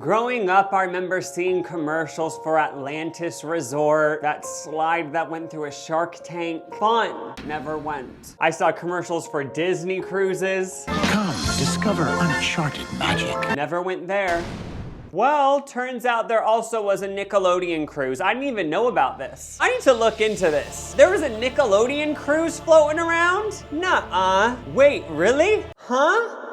Growing up, I remember seeing commercials for Atlantis Resort, that slide that went through a shark tank. Fun, never went. I saw commercials for Disney cruises. Come, discover uncharted magic. Never went there. Well, turns out there also was a Nickelodeon cruise. I didn't even know about this. I need to look into this. There was a Nickelodeon cruise floating around? Nuh-uh. Wait, really? Huh?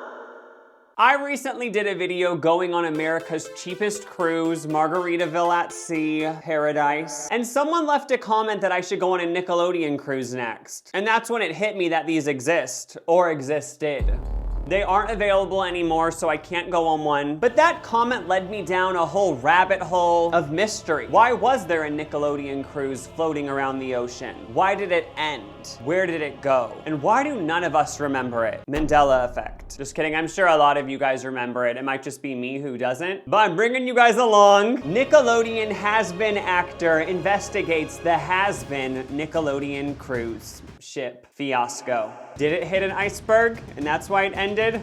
I recently did a video going on America's cheapest cruise, Margaritaville at Sea, Paradise. And someone left a comment that I should go on a Nickelodeon cruise next. And that's when it hit me that these exist, or existed. They aren't available anymore, so I can't go on one. But that comment led me down a whole rabbit hole of mystery. Why was there a Nickelodeon cruise floating around the ocean? Why did it end? Where did it go? And why do none of us remember it? Mandela effect. Just kidding, I'm sure a lot of you guys remember it. It might just be me who doesn't. But I'm bringing you guys along. Nickelodeon has-been actor investigates the has-been Nickelodeon cruise ship fiasco. Did it hit an iceberg and that's why it ended?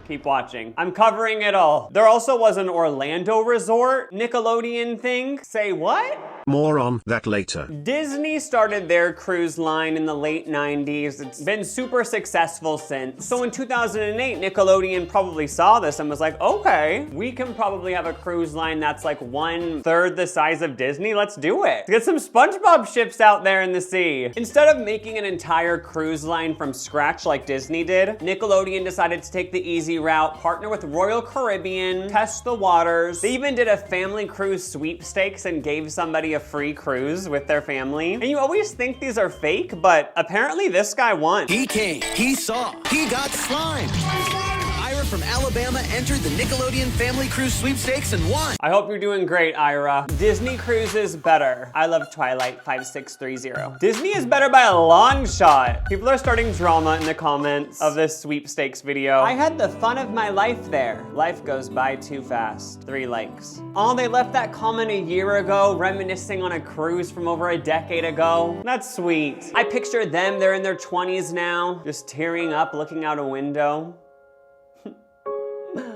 Keep watching. I'm covering it all. There also was an Orlando resort Nickelodeon thing. Say what? More on that later. Disney started their cruise line in the late 90s. It's been super successful since. So in 2008, Nickelodeon probably saw this and was like, okay, we can probably have a cruise line that's like 1/3 the size of Disney. Let's do it. Get some SpongeBob ships out there in the sea. Instead of making an entire cruise line from scratch like Disney did, Nickelodeon decided to take the easy route, partner with Royal Caribbean, test the waters. They even did a family cruise sweepstakes and gave somebody a free cruise with their family. And you always think these are fake, but apparently this guy won. He came, he saw, he got slimed. Ira from Alabama entered the Nickelodeon Family Cruise Sweepstakes and won. I hope you're doing great, Ira. Disney Cruise is better. I love Twilight 5630. Disney is better by a long shot. People are starting drama in the comments of this sweepstakes video. I had the fun of my life there. Life goes by too fast. 3 likes. Oh, they left that comment a year ago, reminiscing on a cruise from over a decade ago. That's sweet. I picture them, they're in their 20s now, just tearing up, looking out a window.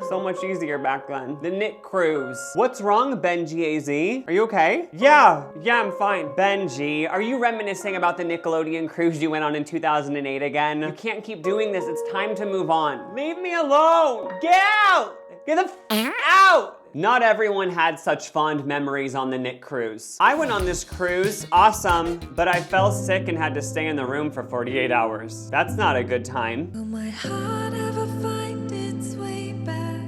So much easier back then. The Nick Cruise. What's wrong, Benji AZ? Are you okay? Yeah, I'm fine. Benji, are you reminiscing about the Nickelodeon cruise you went on in 2008 again? You can't keep doing this. It's time to move on. Leave me alone. Get out. Get the f out. Not everyone had such fond memories on the Nick Cruise. I went on this cruise, awesome, but I fell sick and had to stay in the room for 48 hours. That's not a good time. Will my heart ever find its way back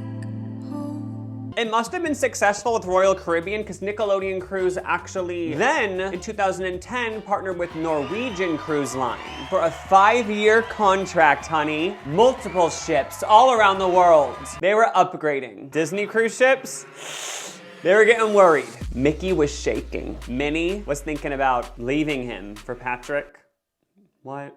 home? It must have been successful with Royal Caribbean because Nickelodeon Cruise actually then, in 2010, partnered with Norwegian Cruise Line for a 5-year contract, honey. Multiple ships all around the world. They were upgrading. Disney cruise ships, they were getting worried. Mickey was shaking. Minnie was thinking about leaving him for Patrick. What?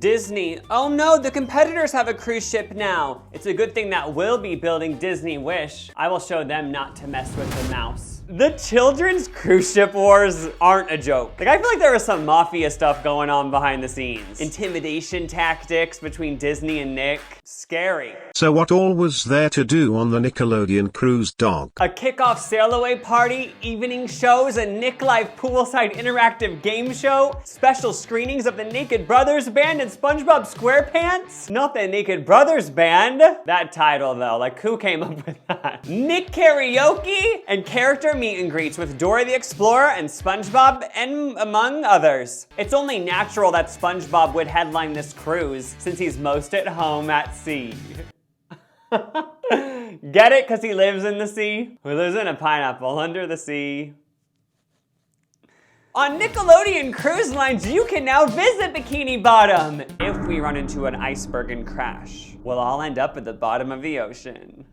Disney. Oh no, the competitors have a cruise ship now. It's a good thing that we'll be building Disney Wish. I will show them not to mess with the mouse. The children's cruise ship wars aren't a joke. Like, I feel like there was some mafia stuff going on behind the scenes. Intimidation tactics between Disney and Nick. Scary. So what all was there to do on the Nickelodeon cruise, dog? A kickoff sail-away party, evening shows, a Nick Live poolside interactive game show, special screenings of the Naked Brothers Band and SpongeBob SquarePants? Not the Naked Brothers Band. That title though, like who came up with that? Nick karaoke and character meet and greets with Dora the Explorer and SpongeBob and among others. It's only natural that SpongeBob would headline this cruise since he's most at home at sea. Get it? Because he lives in the sea? Who lives in a pineapple under the sea? On Nickelodeon cruise lines, you can now visit Bikini Bottom. If we run into an iceberg and crash, we'll all end up at the bottom of the ocean.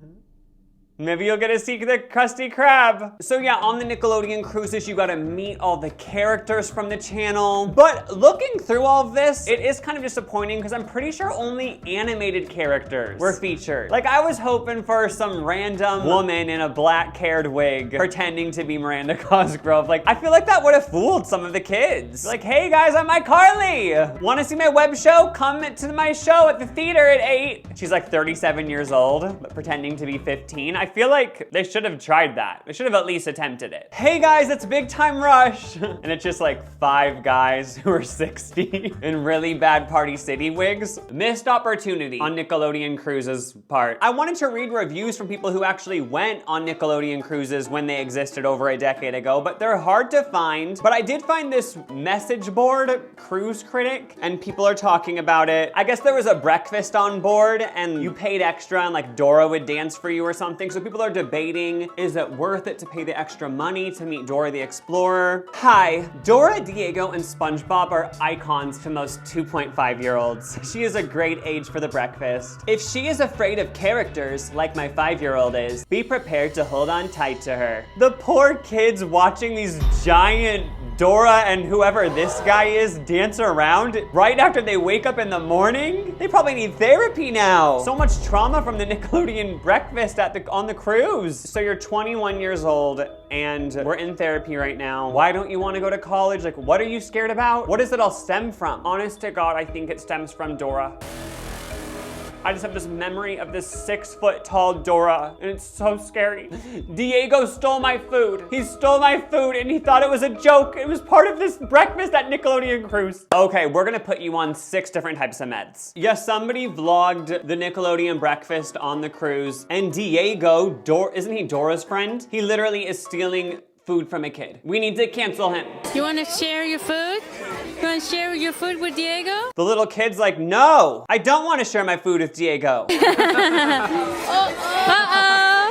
Maybe you'll get to see the Krusty Krab. So yeah, on the Nickelodeon cruises, you gotta meet all the characters from the channel. But looking through all of this, it is kind of disappointing because I'm pretty sure only animated characters were featured. Like, I was hoping for some random woman in a black-haired wig pretending to be Miranda Cosgrove. Like, I feel like that would have fooled some of the kids. Like, hey guys, I'm iCarly. Wanna see my web show? Come to my show at the theater at 8. She's like 37 years old, but pretending to be 15. I feel like they should have tried that. They should have at least attempted it. Hey guys, it's Big Time Rush. And it's just like 5 guys who are 60 in really bad Party City wigs. Missed opportunity on Nickelodeon Cruises part. I wanted to read reviews from people who actually went on Nickelodeon Cruises when they existed over a decade ago, but they're hard to find. But I did find this message board, Cruise Critic, and people are talking about it. I guess there was a breakfast on board and you paid extra and like Dora would dance for you or something. So people are debating, is it worth it to pay the extra money to meet Dora the Explorer? Hi, Dora, Diego, and SpongeBob are icons to most 2.5-year-olds. She is a great age for the breakfast. If she is afraid of characters, like my 5-year-old is, be prepared to hold on tight to her. The poor kids watching these giant Dora and whoever this guy is dance around right after they wake up in the morning. They probably need therapy now. So much trauma from the Nickelodeon breakfast on the cruise. So you're 21 years old and we're in therapy right now. Why don't you want to go to college? Like, what are you scared about? What does it all stem from? Honest to God, I think it stems from Dora. I just have this memory of this 6-foot-tall Dora, and it's so scary. Diego stole my food. He stole my food, and he thought it was a joke. It was part of this breakfast at Nickelodeon Cruise. Okay, we're gonna put you on 6 different types of meds. Yes, somebody vlogged the Nickelodeon breakfast on the cruise, and Diego, isn't he Dora's friend? He literally is stealing food from a kid. We need to cancel him. You want to share your food? You want to share your food with Diego? The little kid's like, no, I don't want to share my food with Diego. Uh-oh.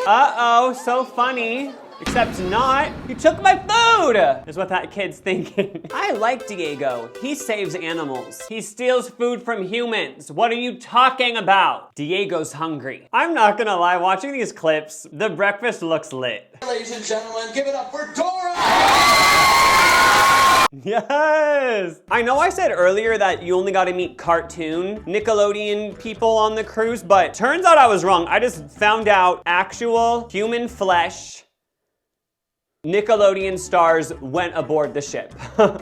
Uh-oh, so funny. Except not. You took my food, is what that kid's thinking. I like Diego. He saves animals. He steals food from humans. What are you talking about? Diego's hungry. I'm not gonna lie, watching these clips, the breakfast looks lit. Ladies and gentlemen, give it up for Dora! Yes! I know I said earlier that you only got to meet cartoon Nickelodeon people on the cruise, but turns out I was wrong. I just found out actual human flesh Nickelodeon stars went aboard the ship.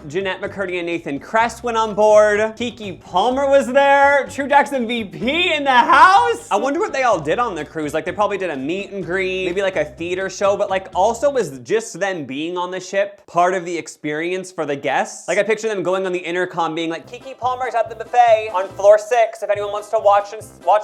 Jeanette McCurdy and Nathan Kress went on board. Kiki Palmer was there. True Jackson VP in the house. I wonder what they all did on the cruise. Like, they probably did a meet and greet, maybe like a theater show, but like also was just them being on the ship part of the experience for the guests. Like, I picture them going on the intercom being like, Kiki Palmer's at the buffet on floor 6. If anyone wants to watch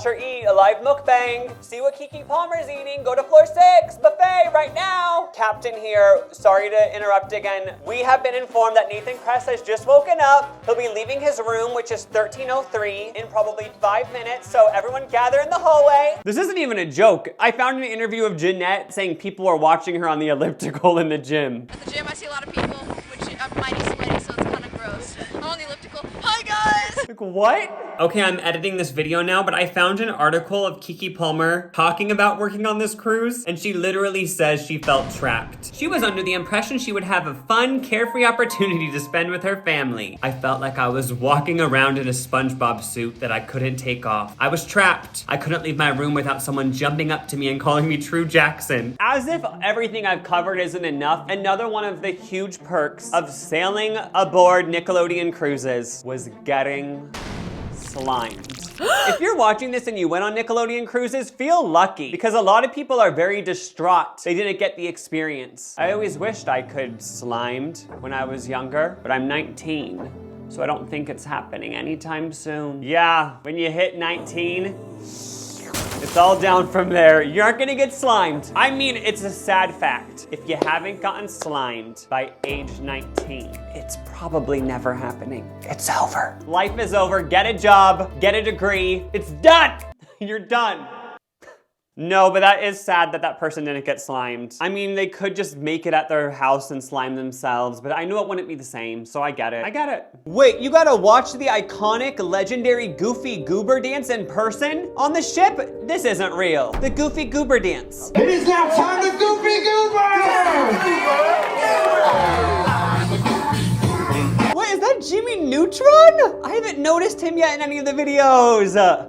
her eat a live mukbang, see what Kiki Palmer's eating, go to floor 6, buffet right now. Captain here. Sorry to interrupt again. We have been informed that Nathan Kress has just woken up. He'll be leaving his room, which is 1303, in probably 5 minutes, so everyone gather in the hallway. This isn't even a joke. I found an interview of Jeanette saying people are watching her on the elliptical in the gym. At the gym, I see a lot of people, which I'm mighty sweaty, so it's kind of gross. I'm on the elliptical. Hi, guys! Like, what? Okay, I'm editing this video now, but I found an article of Kiki Palmer talking about working on this cruise, and she literally says she felt trapped. She was under the impression she would have a fun, carefree opportunity to spend with her family. I felt like I was walking around in a SpongeBob suit that I couldn't take off. I was trapped. I couldn't leave my room without someone jumping up to me and calling me True Jackson. As if everything I've covered isn't enough, another one of the huge perks of sailing aboard Nickelodeon cruises was getting slimed. If you're watching this and you went on Nickelodeon cruises, feel lucky, because a lot of people are very distraught they didn't get the experience. I always wished I could slimed when I was younger, but I'm 19, so I don't think it's happening anytime soon. Yeah, when you hit 19, it's all down from there. You aren't gonna get slimed. I mean, it's a sad fact. If you haven't gotten slimed by age 19, it's probably never happening. It's over. Life is over. Get a job, get a degree. It's done. You're done. No, but that is sad that that person didn't get slimed. I mean, they could just make it at their house and slime themselves, but I knew it wouldn't be the same, so I get it. I get it. Wait, you gotta watch the iconic, legendary Goofy Goober dance in person? On the ship? This isn't real. The Goofy Goober dance. It is now time to Goofy Goober! Wait, is that Jimmy Neutron? I haven't noticed him yet in any of the videos. Ah!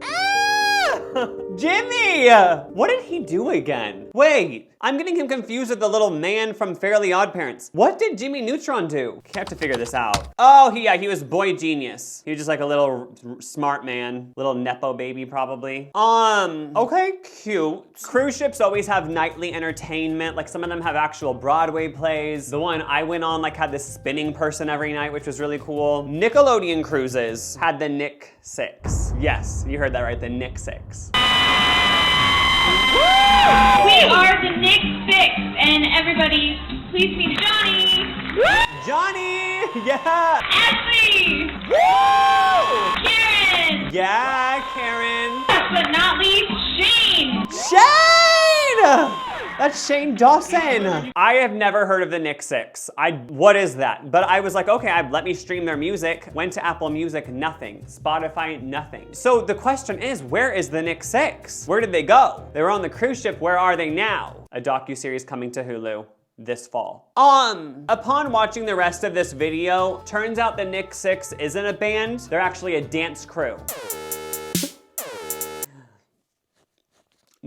Jimmy! What did he do again? Wait, I'm getting him confused with the little man from Fairly Odd Parents. What did Jimmy Neutron do? I have to figure this out. Oh, he was Boy Genius. He was just like a little smart man, little Nepo baby probably. Okay, cute. Cruise ships always have nightly entertainment. Like some of them have actual Broadway plays. The one I went on like had this spinning person every night, which was really cool. Nickelodeon cruises had the Nick 6. Yes, you heard that right, the Nick 6. We are the Nick 6, and everybody, please meet Johnny. Johnny! Yeah! Ashley! Woo! Karen! Yeah, Karen. Last but not least, Shane! Shane! That's Shane Dawson. I have never heard of the Nick 6. What is that? But I was like, okay, let me stream their music. Went to Apple Music, nothing. Spotify, nothing. So the question is, where is the Nick 6? Where did they go? They were on the cruise ship, where are they now? A docuseries coming to Hulu this fall. Upon watching the rest of this video, turns out the Nick 6 isn't a band, they're actually a dance crew.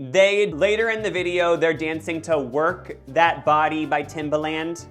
Later in the video, they're dancing to Work That Body by Timbaland.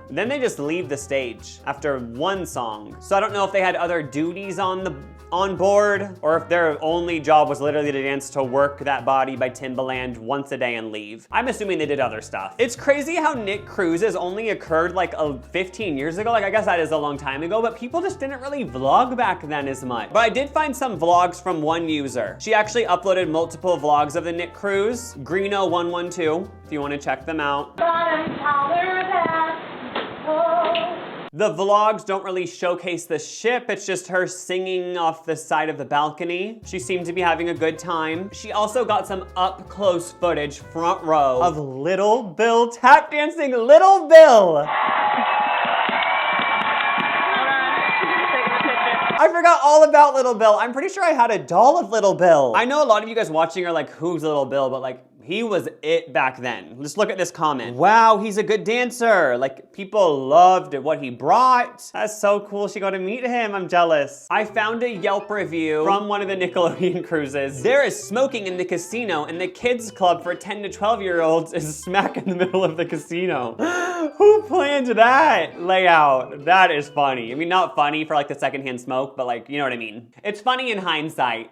Then they just leave the stage after one song. So I don't know if they had other duties on board, or if their only job was literally to dance to Work That Body by Timbaland once a day and leave. I'm assuming they did other stuff. It's crazy how Nick Cruises only occurred like 15 years ago. Like I guess that is a long time ago, but people just didn't really vlog back then as much. But I did find some vlogs from one user. She actually uploaded multiple vlogs of the Nick Cruise, Greeno112, if you want to check them out. The vlogs don't really showcase the ship, it's just her singing off the side of the balcony. She seemed to be having a good time. She also got some up-close footage, front row, of Little Bill tap dancing Little Bill. I forgot all about Little Bill. I'm pretty sure I had a doll of Little Bill. I know a lot of you guys watching are like, who's Little Bill? But like, he was it back then. Just look at this comment. Wow, he's a good dancer. Like, people loved what he brought. That's so cool, she got to meet him. I'm jealous. I found a Yelp review from one of the Nickelodeon cruises. There is smoking in the casino, and the kids club for 10 to 12-year-olds is smack in the middle of the casino. Who planned that layout? That is funny. I mean, not funny for like the secondhand smoke, but like, you know what I mean. It's funny in hindsight.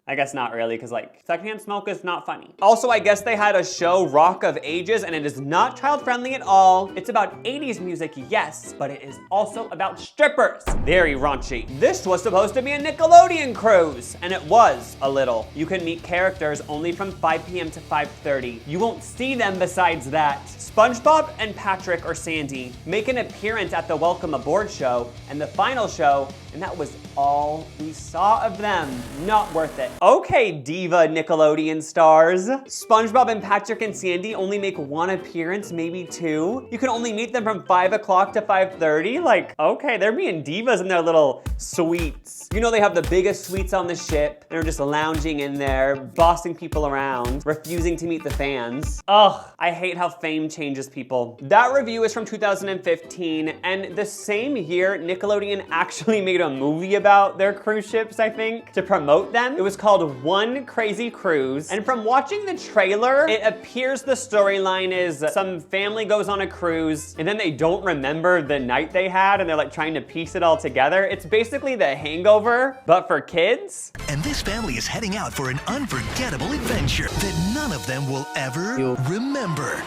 I guess not really, because like secondhand smoke is not funny. Also, I guess they had a show, Rock of Ages, and it is not child-friendly at all. It's about 80s music, yes, but it is also about strippers. Very raunchy. This was supposed to be a Nickelodeon cruise, and it was a little. You can meet characters only from 5 p.m. to 5:30. You won't see them besides that. SpongeBob and Patrick or Sandy make an appearance at the Welcome Aboard show and the final show, and that was all we saw of them. Not worth it. Okay, diva Nickelodeon stars. SpongeBob and Patrick and Sandy only make one appearance, maybe two. You can only meet them from 5 o'clock to 5:30. Like, okay, they're being divas in their little suites. You know they have the biggest suites on the ship. They're just lounging in there, bossing people around, refusing to meet the fans. Ugh, I hate how fame changes people. That review is from 2015, and the same year, Nickelodeon actually made a movie about their cruise ships, I think, to promote them. It was called One Crazy Cruise, and from watching the trailer, it appears the storyline is some family goes on a cruise, and then they don't remember the night they had, and they're like trying to piece it all together. It's basically The Hangover, but for kids. And this family is heading out for an unforgettable adventure that none of them will ever remember.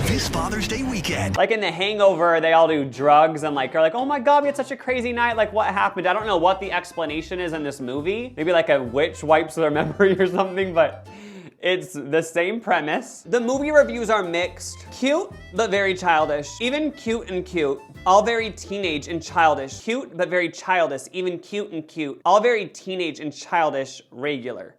This Father's Day weekend. Like in The Hangover, they all do drugs and like are like, oh my God, we had such a crazy night. Like what happened? I don't know what the explanation is in this movie. Maybe like a witch wipes their memory or something, but it's the same premise. The movie reviews are mixed. Cute, but very childish. Even cute and cute. All very teenage and childish. Cute, but very childish. Even cute and cute. All very teenage and childish, regular.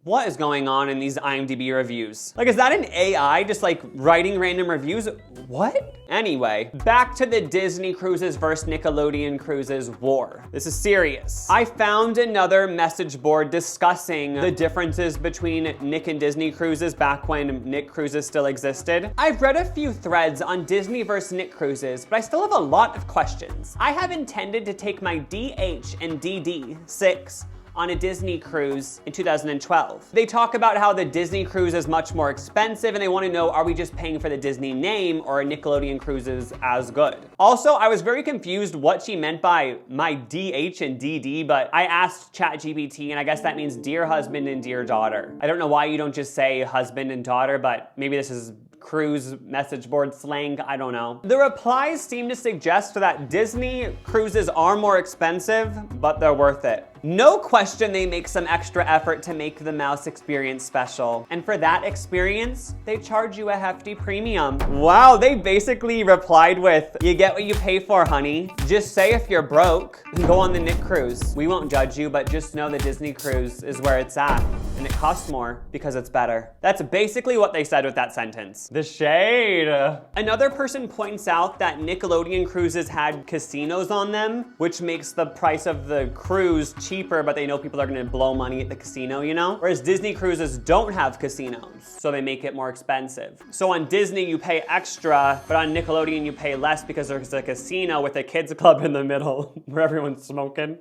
What is going on in these IMDb reviews? Like, is that an AI just like writing random reviews? What? Anyway, back to the Disney Cruises versus Nickelodeon Cruises war. This is serious. I found another message board discussing the differences between Nick and Disney Cruises back when Nick Cruises still existed. I've read a few threads on Disney versus Nick Cruises, but I still have a lot of questions. I have intended to take my DH and DD6 on a Disney cruise in 2012. They talk about how the Disney cruise is much more expensive and they want to know, are we just paying for the Disney name or are Nickelodeon cruises as good? Also, I was very confused what she meant by my DH and DD, but I asked ChatGPT and I guess that means dear husband and dear daughter. I don't know why you don't just say husband and daughter, but maybe this is cruise message board slang, I don't know. The replies seem to suggest that Disney cruises are more expensive, but they're worth it. No question they make some extra effort to make the mouse experience special. And for that experience, they charge you a hefty premium. Wow, they basically replied with, you get what you pay for, honey. Just say if you're broke and go on the Nick cruise. We won't judge you, but just know the Disney cruise is where it's at. And it costs more because it's better. That's basically what they said with that sentence. The shade. Another person points out that Nickelodeon cruises had casinos on them, which makes the price of the cruise cheaper, but they know people are gonna blow money at the casino, you know? Whereas Disney cruises don't have casinos, so they make it more expensive. So on Disney, you pay extra, but on Nickelodeon, you pay less because there's a casino with a kids club in the middle where everyone's smoking.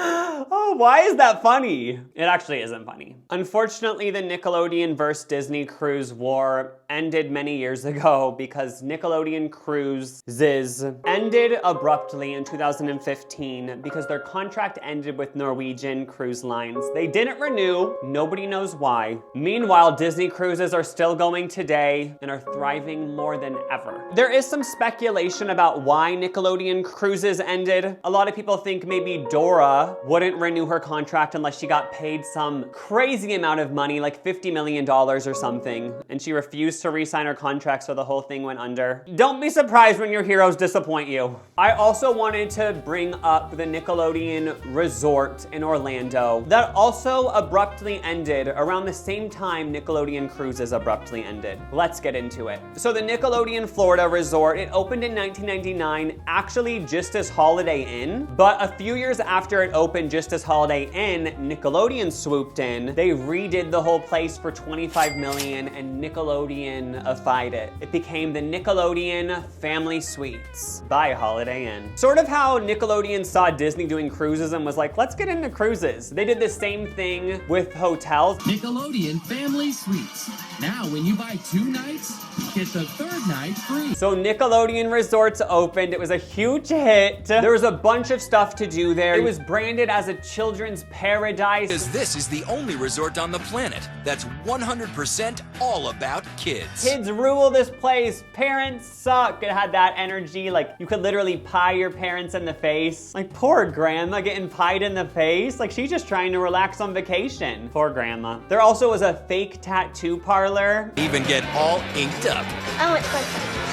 Oh, why is that funny? It actually isn't funny. Unfortunately, the Nickelodeon versus Disney cruise war ended many years ago because Nickelodeon Cruises ended abruptly in 2015 because their contract ended with Norwegian Cruise Lines. They didn't renew, nobody knows why. Meanwhile, Disney cruises are still going today and are thriving more than ever. There is some speculation about why Nickelodeon Cruises ended. A lot of people think maybe Dora wouldn't renew her contract unless she got paid some crazy amount of money, like $50 million or something, and she refused to re-sign her contract, so the whole thing went under. Don't be surprised when your heroes disappoint you. I also wanted to bring up the Nickelodeon Resort in Orlando that also abruptly ended around the same time Nickelodeon Cruises abruptly ended. Let's get into it. So the Nickelodeon Florida Resort, it opened in 1999, actually just as Holiday Inn, but a few years after it opened just as Holiday Inn, Nickelodeon swooped in. They redid the whole place for $25 million and Nickelodeon-ified it. It became the Nickelodeon Family Suites by Holiday Inn. Sort of how Nickelodeon saw Disney doing cruises and was like, let's get into cruises. They did the same thing with hotels. Nickelodeon Family Suites. Now when you buy 2 nights, get the 3rd night free. So Nickelodeon Resorts opened. It was a huge hit. There was a bunch of stuff to do there. It was branded as a children's paradise. Because this is the only resort on the planet that's 100% all about kids. Kids rule this place. Parents suck. It had that energy. Like, you could literally pie your parents in the face. Like, poor grandma getting pied in the face. Like, she's just trying to relax on vacation. Poor grandma. There also was a fake tattoo parlor. Even get all inked up. Oh, it's good.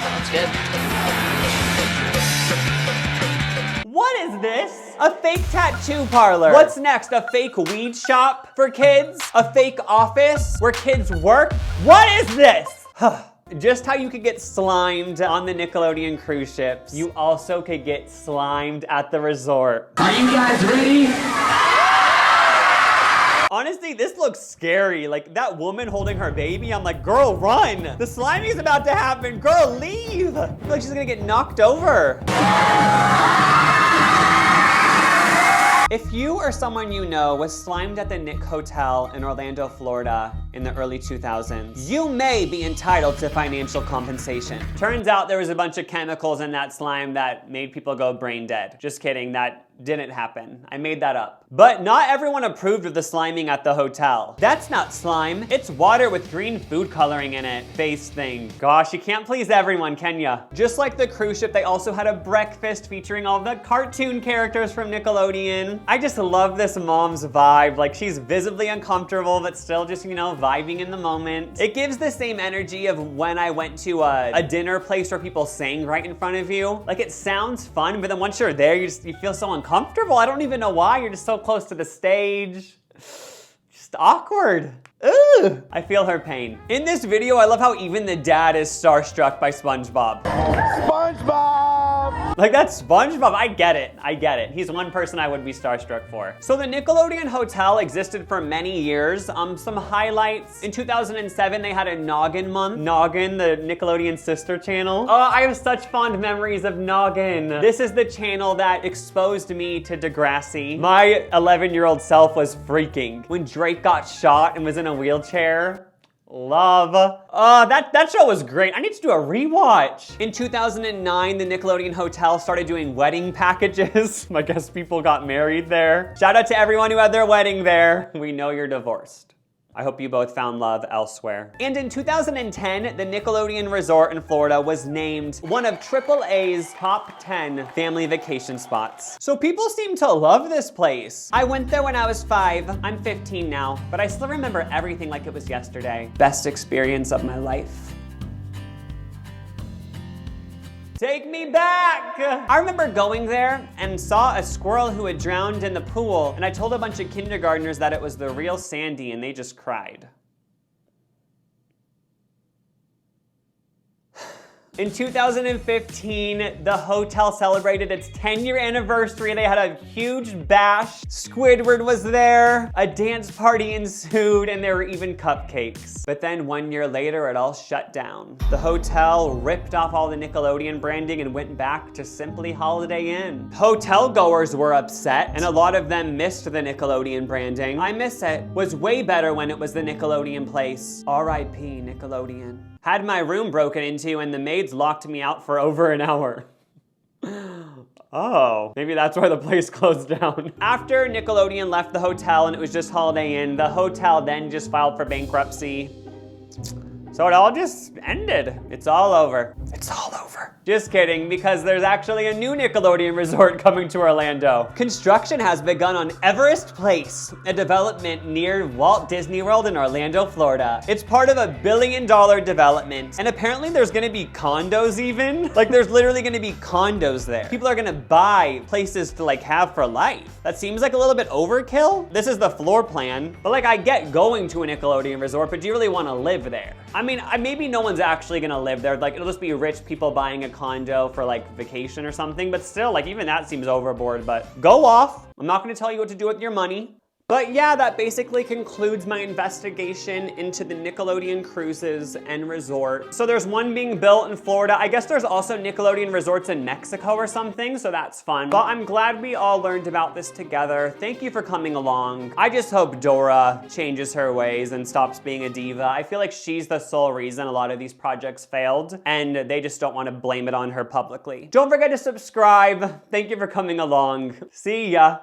Sounds good. What is this? A fake tattoo parlor. What's next? A fake weed shop for kids? A fake office where kids work? What is this? Just how you could get slimed on the Nickelodeon cruise ships, you also could get slimed at the resort. Are you guys ready? Honestly, this looks scary. Like, that woman holding her baby, I'm like, girl, run. The sliming's about to happen. Girl, leave. I feel like she's gonna get knocked over. If you or someone you know was slimed at the Nick Hotel in Orlando, Florida in the early 2000s, you may be entitled to financial compensation. Turns out there was a bunch of chemicals in that slime that made people go brain dead. Just kidding, that didn't happen. I made that up. But not everyone approved of the sliming at the hotel. That's not slime. It's water with green food coloring in it. Face thing. Gosh, you can't please everyone, can ya? Just like the cruise ship, they also had a breakfast featuring all the cartoon characters from Nickelodeon. I just love this mom's vibe. Like, she's visibly uncomfortable, but still just, you know, vibing in the moment. It gives the same energy of when I went to a dinner place where people sang right in front of you. Like, it sounds fun, but then once you're there, you feel so uncomfortable. I don't even know why. You're just so close to the stage. awkward. Ooh, I feel her pain. In this video, I love how even the dad is starstruck by SpongeBob. SpongeBob! Like, that's SpongeBob. I get it. He's one person I would be starstruck for. So the Nickelodeon Hotel existed for many years. Some highlights. In 2007, they had a Noggin month. Noggin, the Nickelodeon sister channel. Oh, I have such fond memories of Noggin. This is the channel that exposed me to Degrassi. My 11-year-old self was freaking. When Drake got shot and was in a wheelchair. Love. That show was great. I need to do a rewatch. In 2009, the Nickelodeon Hotel started doing wedding packages. I guess people got married there. Shout out to everyone who had their wedding there. We know you're divorced. I hope you both found love elsewhere. And in 2010, the Nickelodeon Resort in Florida was named one of AAA's top 10 family vacation spots. So people seem to love this place. I went there when I was 5. I'm 15 now, but I still remember everything like it was yesterday. Best experience of my life. Take me back! I remember going there and saw a squirrel who had drowned in the pool, and I told a bunch of kindergartners that it was the real Sandy, and they just cried. In 2015, the hotel celebrated its 10-year anniversary. They had a huge bash. Squidward was there. A dance party ensued, and there were even cupcakes. But then 1 year later, it all shut down. The hotel ripped off all the Nickelodeon branding and went back to simply Holiday Inn. Hotel goers were upset, and a lot of them missed the Nickelodeon branding. I miss it. Was way better when it was the Nickelodeon place. R.I.P. Nickelodeon. Had my room broken into and the maids locked me out for over an hour. Oh, maybe that's why the place closed down. After Nickelodeon left the hotel and it was just Holiday Inn, the hotel then just filed for bankruptcy. So it all just ended. It's all over. It's all over. Just kidding, because there's actually a new Nickelodeon resort coming to Orlando. Construction has begun on Everest Place, a development near Walt Disney World in Orlando, Florida. It's part of a $1 billion development, and apparently there's gonna be condos even. Like, there's literally gonna be condos there. People are gonna buy places to like have for life. That seems like a little bit overkill. This is the floor plan, but like I get going to a Nickelodeon resort, but do you really wanna live there? I mean, maybe no one's actually gonna live there. Like, it'll just be rich people buying a condo for like vacation or something, but still, like even that seems overboard, but go off. I'm not gonna tell you what to do with your money. But yeah, that basically concludes my investigation into the Nickelodeon cruises and resort. So there's one being built in Florida. I guess there's also Nickelodeon resorts in Mexico or something, so that's fun. But I'm glad we all learned about this together. Thank you for coming along. I just hope Dora changes her ways and stops being a diva. I feel like she's the sole reason a lot of these projects failed, and they just don't want to blame it on her publicly. Don't forget to subscribe. Thank you for coming along. See ya.